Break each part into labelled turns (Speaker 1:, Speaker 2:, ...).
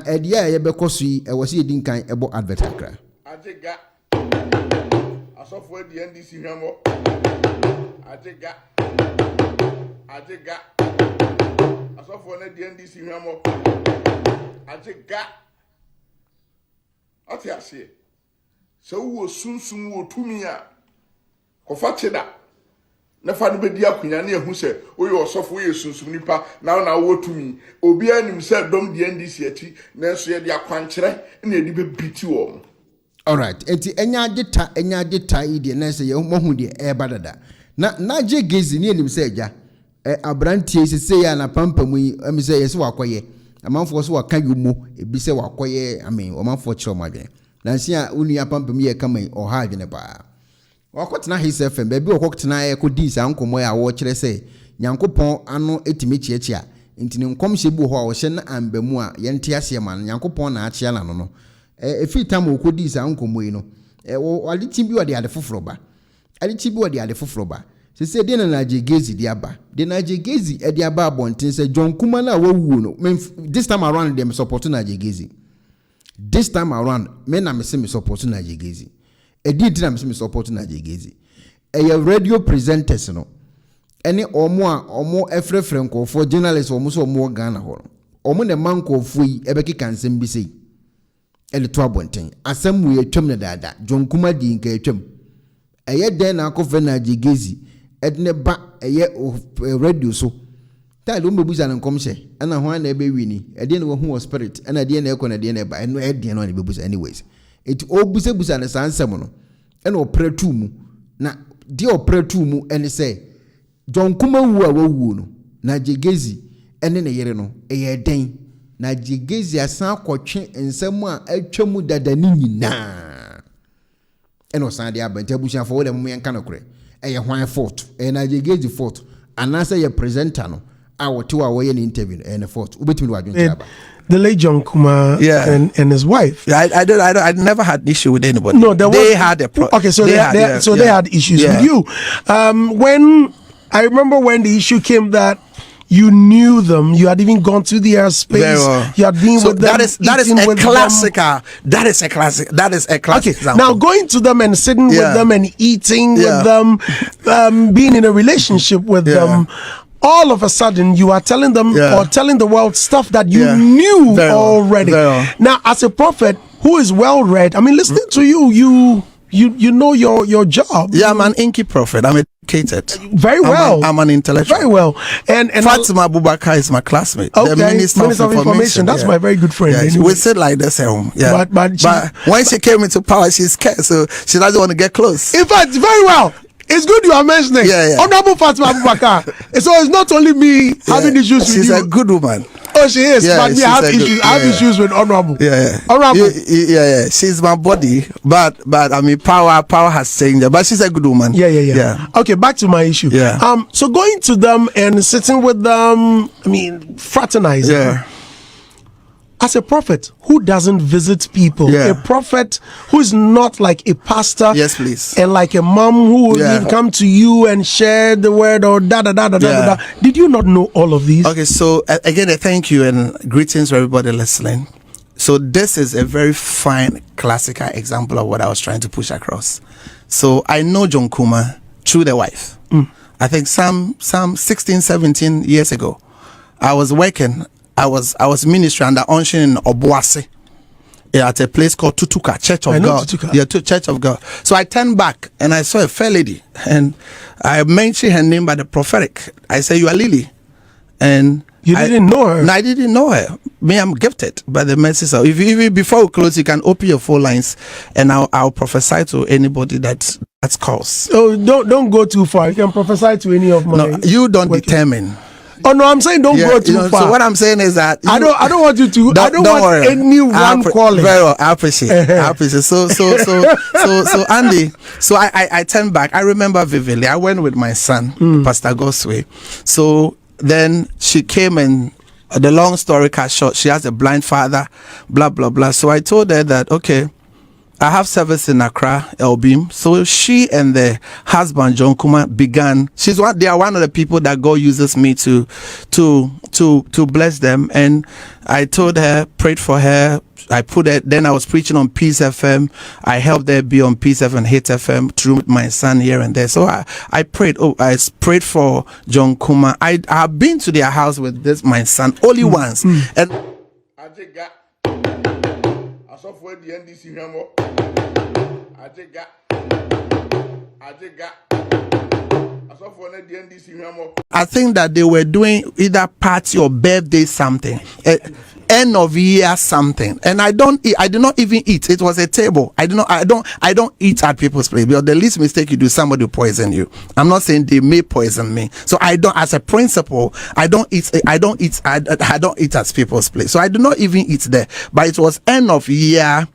Speaker 1: Edia yebeko so yi wose yedin kan ebo advert akra.
Speaker 2: Ajega. Asofo di NDC hwemo. Ajega. Asofo na di NDC hwemo. Ajega. Ati ase. So wo sunsun wo tumi a. Kofa cheda. Na fa no bedi akunya na ehu se oye osofo ye sunsun nipa na wo tumi. Obi anim se dom di NDC ati na so ye di akwankyere na edi be biti wo.
Speaker 1: All right. Enti enya agita ide na se ye mohu de eba dada. Na je Gaisie ni enim se eja. Abrantie sese ya na pampamu yi em se ye se wakoye. Amanfo so waka yumo ebi se wakoye omanfo kire omadwen. Na sia unu pampamu ye kama oha adwene ba. Wakotena his FM baby okotena ye ko di sa nkomo ya wo kire se Nyankopɔn ano etimi chiachia. Nti ne nkom hyebu ho a wo hye na ambamu a ye nte ase ma Nyankopɔn na achia na no. Efi tam okodi sa nkomo yi no wale timbi wade ade foforo ba se de na Gaisie di aba de na Gaisie e di aba abonten se John Kumah na wawu no this time around them support na Gaisie this time around me na me se me support na Gaisie e di na me se me support na Gaisie e radio presenters no ene omo efrefre nkofo journalists omo so omo Ghana ho omo ne mankofo yi ebekeka nsem bi sei ele to abonten asem we atwam na dada John Kumah di nka atwam eye den na akofo na Gaisie edne ba eye radio so tale umbebuza na nkomhye ana ho na ebe wini ede ne wo hu spirit ana de na ekọ na de na ba eno ede no na bebuza anyways it obusebuza na sansem no ena operatu mu na de operatu mu ene say John Kumah wu a wawu no na Gaisie ene ne yere no eye den na Gaisie asan akotwe ensem a atwamu dada ni nyina eno san de abanta busia fo wo dem yenka no kure eye hwan fault na Gaisie fault anasa ye presenter no a wote wa wo ye interview no fault ubetimi wa dwon aba
Speaker 3: the late John Kumah and his wife.
Speaker 4: Yeah, I never had issue with anybody.
Speaker 3: No,
Speaker 4: they had a problem.
Speaker 3: Okay, so they had issues with you. When I remember when the issue came that you knew them, you had even gone to their space. You had been with them.
Speaker 4: That is a classic. That is a classic. Okay, example.
Speaker 3: Now going to them and sitting with them and eating with them, being in a relationship with them. All of a sudden, you are telling them or telling the world stuff that you knew already. Now, as a prophet who is well read, I mean, listening to you know your job.
Speaker 4: Yeah, I'm an inky prophet. I'm educated.
Speaker 3: Very well.
Speaker 4: I'm an intellectual.
Speaker 3: Very well. And
Speaker 4: Fatima Abubakar is my classmate.
Speaker 3: Okay,
Speaker 4: the Minister of Information.
Speaker 3: That's my very good friend.
Speaker 4: Yeah, anyway. We sit like this at home. Yeah. But when she came into power, she's scared, so she doesn't want to get close.
Speaker 3: In fact, very well. It's good you are mentioning. Honorable Fatima Abubakar. So it's not only me having issues with you.
Speaker 4: She's a good woman.
Speaker 3: Oh, she is. But me, I have issues with Honorable. Honorable.
Speaker 4: Yeah. She's my body, but I mean, power has changed her. But she's a good woman.
Speaker 3: Yeah. Okay, back to my issue. So going to them and sitting with them, I mean, fraternizing. As a prophet who doesn't visit people, a prophet who is not like a pastor,
Speaker 4: yes, please,
Speaker 3: and like a mom who will come to you and share the word or da. Did you not know all of these?
Speaker 4: Okay, so again, thank you and greetings to everybody listening. So this is a very fine classical example of what I was trying to push across. So I know John Kumah through the wife. I think some 16, 17 years ago, I was working. I was ministry under unction in Obuasi at a place called Tutuka, Church of God. Church of God. So I turned back and I saw a fair lady and I mentioned her name by the prophetic. I said, "You are Lily," and
Speaker 3: you didn't know her.
Speaker 4: No, I didn't know her. Me, I'm gifted by the message. So if before we close, you can open your phone lines and I'll prophesy to anybody that's calls.
Speaker 3: Oh, don't go too far. You can prophesy to any of my.
Speaker 4: No, you don't determine.
Speaker 3: Oh no, I'm saying don't go too far.
Speaker 4: So what I'm saying is that
Speaker 3: I don't want you to. I don't want worry. Anyone calling.
Speaker 4: Very well, I appreciate. So Andy. So I turned back. I remember vividly. I went with my son, Pastor Gosway. So then she came and. The long story cut short. She has a blind father. Blah blah blah. So I told her that okay, I have service in Accra, Elbeam. So she and the husband John Kumah began. They are one of the people that God uses me to bless them. And I told her, prayed for her. I put it. Then I was preaching on Peace FM. I helped her be on Peace FM, Hit FM through my son here and there. So I prayed. I prayed for John Kumah. I have been to their house with this my son only once. And
Speaker 2: I take that. I saw for the NDC Rambo. I take that. I saw for the NDC Rambo.
Speaker 4: I think that they were doing either party or birthday something. End of year something, and I did not even eat. It was a table. I don't eat at people's place, because the least mistake you do, somebody will poison you. I'm not saying they may poison me, so I don't, as a principle, I don't eat at people's place, so I do not even eat there. But it was end of year,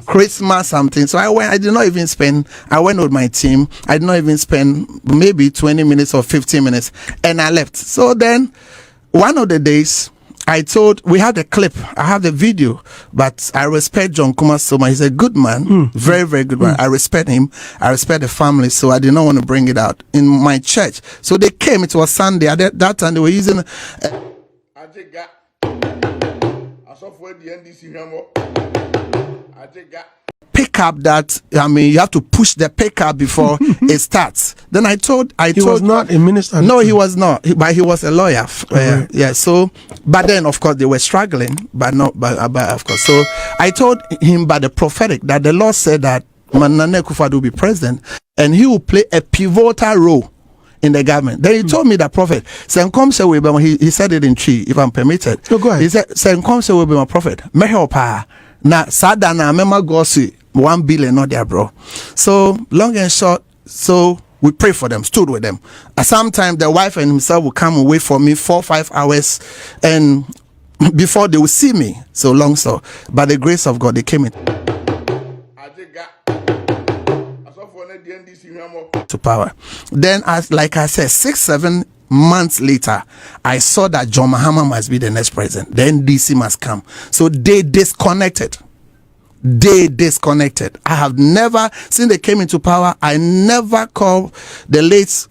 Speaker 4: Christmas something. So I did not even spend. I went with my team. I did not even spend maybe 20 minutes or 15 minutes, and I left. So then, one of the days, we had a clip, I have the video, but I respect John Kumah so much. He's a good man, very, very good man. I respect him. I respect the family, so I did not want to bring it out in my church. So they came, it was Sunday. At that time, they were using...
Speaker 2: I take that. I saw for the NDC Rambo. I take that.
Speaker 4: Pick up that, you have to push the pick up before it starts. Then I told
Speaker 3: he was not a minister.
Speaker 4: No, he was not, but he was a lawyer. Yeah. So, but then of course they were struggling, but of course. So I told him by the prophetic that the Lord said that akufo-addo will be president, and he will play a pivotal role in the government. Then he told me that prophet, he said it in Chi, if I'm permitted.
Speaker 3: No, go ahead.
Speaker 4: He said, will be my prophet. Mehelpa na sadana mema gosi 1 billion not there, bro. So long and short, so we pray for them, stood with them. Sometimes the wife and himself will come and wait for me 4-5 hours, and before they will see me. So long so, by the grace of God, they came in to power. Then, like I said, 6-7 months later, I saw that John Mahama must be the next president. The NDC must come. So they disconnected. I have never, since they came into power, I never called the late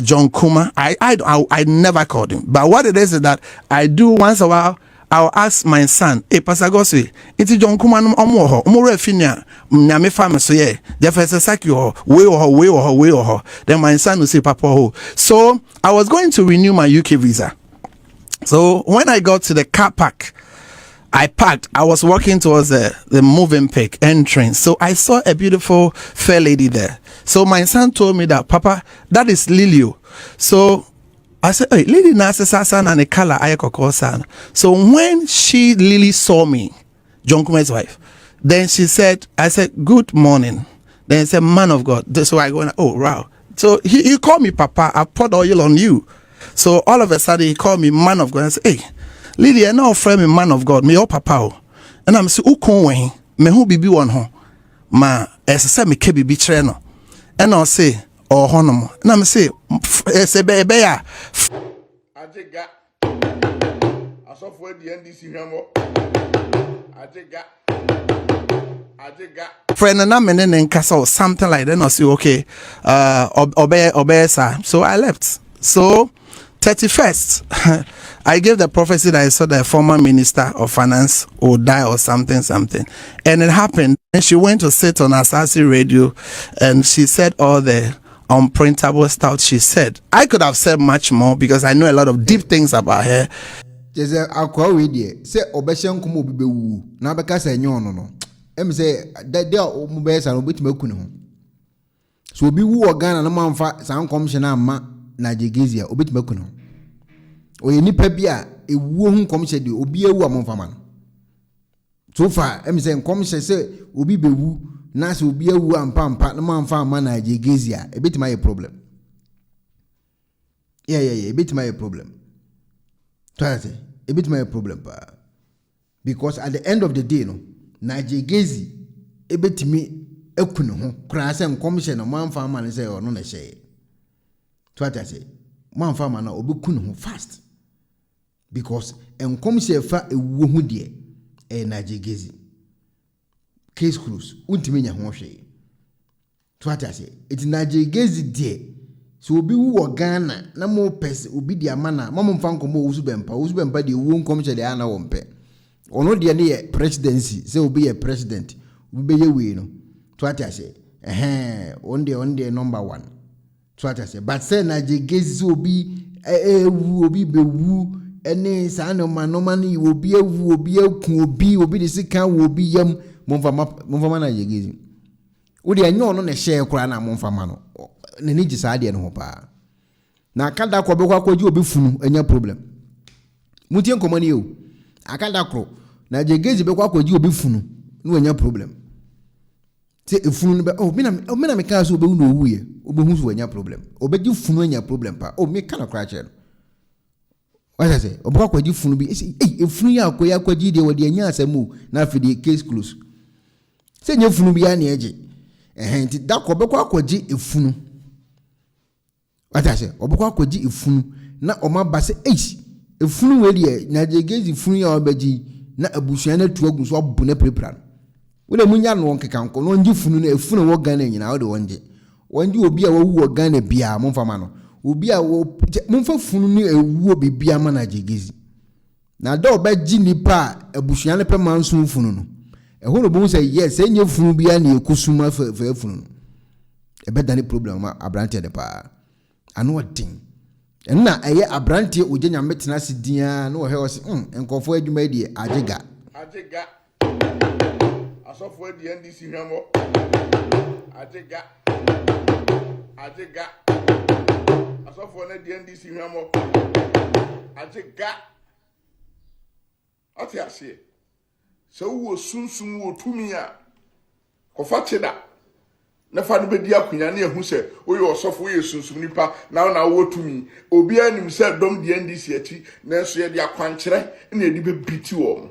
Speaker 4: John Kumah. I never called him. But what it is that I do once a while, I'll ask my son, hey, Pastor Goswe, it's John Kumah omo refinia, nyame fam so ye, Jefferson Saki way. Then my son will say, Papa ho. So I was going to renew my UK visa. So when I got to the car park, I parked. I was walking towards the moving pick entrance. So I saw a beautiful fair lady there. So my son told me that, Papa, that is Lilio. So I said, hey, Lily Nasa and a color I. So when Lily saw me, John Kumah's wife, then I said, good morning. Then he said, man of God. So I go, oh, wow. So he called me Papa, I poured oil on you. So all of a sudden he called me man of God. I said, hey, Lily, I know friend me man of God, me your papa. And I'm saying, who me who be one ho. Ma, as I said, me ke be treno. And I'll say, or honomo. And I'm saying, say baby.
Speaker 2: I take that. I saw for the NDC Rambo. I take that.
Speaker 4: Friend and I'm in castle something like that. And I'll say, okay, obey, sir. So I left. So 31st, I gave the prophecy that I saw the former minister of finance would die or something. And it happened. And she went to sit on Asasi radio and she said all the unprintable stuff she said. I could have said much more because I know a lot of deep things about her.
Speaker 1: There's a akwa say obeshan kumo bibe wu na beka say nyon no. Em say that there obese na obitima kunu ho. So obi wu organ na manfa san commission amma na Gaisie obitima kunu. Oye nipa bia ewu hu commission de obi ewu amonfa man. So far em say commission say obi bewu na say obi ewu ampa na manfa amma na Gaisie ebitima ye problem. Yeah, ebitima ye problem. A bit my problem, because at the end of the day, no, Gaisie, a bit me, a kuno, crass and commission of one farmer and say, or no, I say. What I say, one farmer now, obi kuno fast, because and commission fa a woman dear, a Gaisie. case close untimi nya ho hwe to atase it na Gaisie die so obi wo Ghana na mo pese obi di amana mo mfa nkomo Usubempa de wo nkom che de ana wo mpe ono de ne ye presidency say obi ye president obi be ye we no to atase onde number 1 to atase but say na Gaisie so obi be wu ene sa no man ni obi ewu obi akun obi de sika wo obi yam momfa na Gaisie wo de enyo no na share kura na momfa ma no ne ni gisa de no ho pa na akada ko be kwa kwaji obi funu enya problem mutie nkomani yo akada kro na Gaisie be kwa kwaji obi funu no enya problem te efunu no be me na me ka so obi no wuye obi hu so enya problem obeji funu enya problem pa me kana kra che no what I say obwa kwaji funu bi efunu ya kwaji de wode enya asemu na afidi case close se nya funu bi ya na eje nti da ko be kwa kwaji efunu what I say obwa kwaji efunu na oma ba se efunu we de na Gaisie funu ya obaji na abusuan na tuagu so obu na prepra wole munya no nkeka nko no nji funu na efunu wo Ghana nyina wo de wonje obi a wo Ghana bia momfa ma no obi a wo momfa funu ni ewu obi bia ma na Gaisie na da obaji nipa abusuan le pe manso funu no ehoro bo say yes enye funu bia na ekusuma fa funu no ebedani problem ma abrante de pa ano odin enna eye abrante ogenya metena sidia na wo he wo se enkofo adwuma die agega
Speaker 2: asofo adi ndc hwamo agega asofo na di ndc hwamo agega ati ase so wo sunsun wo tumi a kofa cheda na fa no bedi akunya na ehu se oye osofo oye sunsun nipa na wo tumi obi anim se dom di ndc ati na so ye di akwankyere na edi be biti wo